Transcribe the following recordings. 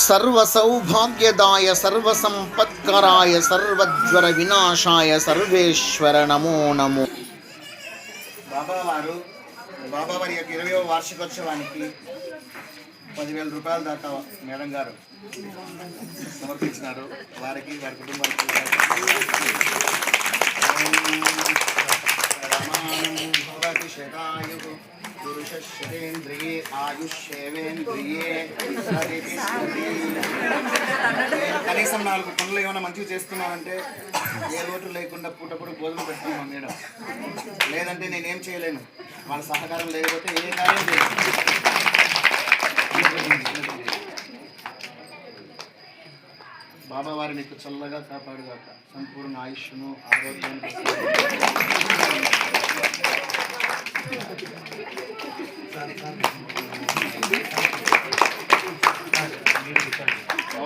సర్వసౌభాగ్యదాయ సర్వసంపత్కరాయ సర్వజ్వర వినాశాయ సర్వేశ్వర నమో నమో. బాబావారి యొక్క 20వ వార్షికోత్సవానికి 10,000 రూపాయల దాకా మేడం గారు సమర్పించినారు. వారికి వారి కుటుంబానికి పురుషేంద్రియే ఆయుష్యేవేంద్రియే. కనీసం 4 పనులు ఏమైనా మంచిగా చేస్తున్నానంటే ఏ లోటు లేకుండా పూటప్పుడు భోజనం పెడుతున్నాం మేడం. లేదంటే నేనేం చేయలేను, వాళ్ళ సహకారం లేకపోతే ఏ కార్యం చేయలేను. బాబావారి మీకు చల్లగా కాపాడుగాక, సంపూర్ణ ఆయుష్ను ఆరోగ్యాన్ని.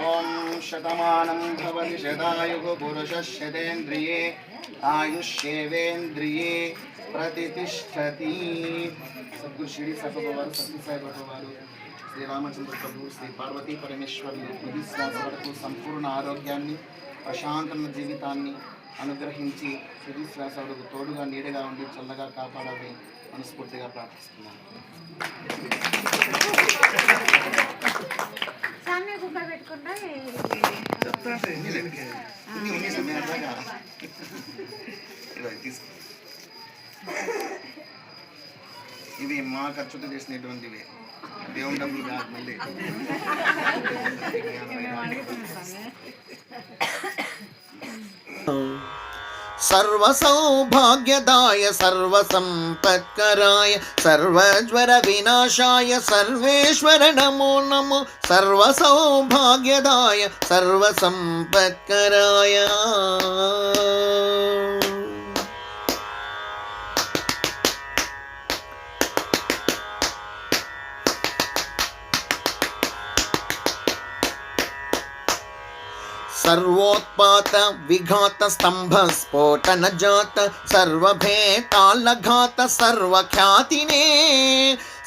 ఓం శతమానం భవతి శతాయుః పురుషః శతేంద్రియే ఆయుష్యేవేంద్రియే ప్రతిష్ఠతి. సద్గురు షిరిడి సాయిబాబావారు, సత్యసాయి బాబావారు, శ్రీ రామచంద్ర ప్రభు, శ్రీ పార్వతీ పరమేశ్వరులు తుది శ్వాస వరకు సంపూర్ణ ఆరోగ్యాన్ని, ప్రశాంతమైన జీవితాన్ని అనుగ్రహించి తుది శ్వాస వరకు తోడుగా నీడగా ఉండి చల్లగా కాపాడాలని మనస్ఫూర్తిగా ప్రార్థిస్తున్నాను. ఇవి మా ఖర్చుతో చేసినటువంటివి, దేవుని డబ్బులు కాదు. మళ్ళీ సర్వసౌభాగ్యదాయ సర్వసంపత్కరాయ సర్వజ్వర వినాశాయ సర్వేశ్వర నమో నమో. సర్వసౌభాగ్యదాయ సర్వసంపత్కరాయ. सर्वोत्पात विघात स्तंभ स्फोटन जात सर्वभेतालघात सर्वख्यातिने.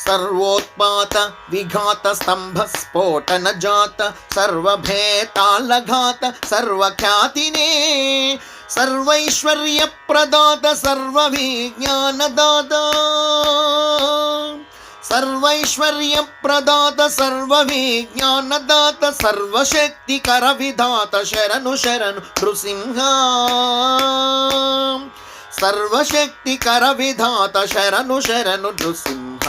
सर्वोत्पात विघात स्तंभ स्फोटन जात सर्वभेतालघात सर्वख्यातिने. सर्वैश्वर्य प्रदात सर्वविज्ञानदाता. सर्वैश्वर्य प्रदात सर्वविज्ञानदात सर्वशक्तिकर विधात शरणु शरणु नृसिंह. सर्वशक्तिकर विधात शरणु शरणु नृसिंह.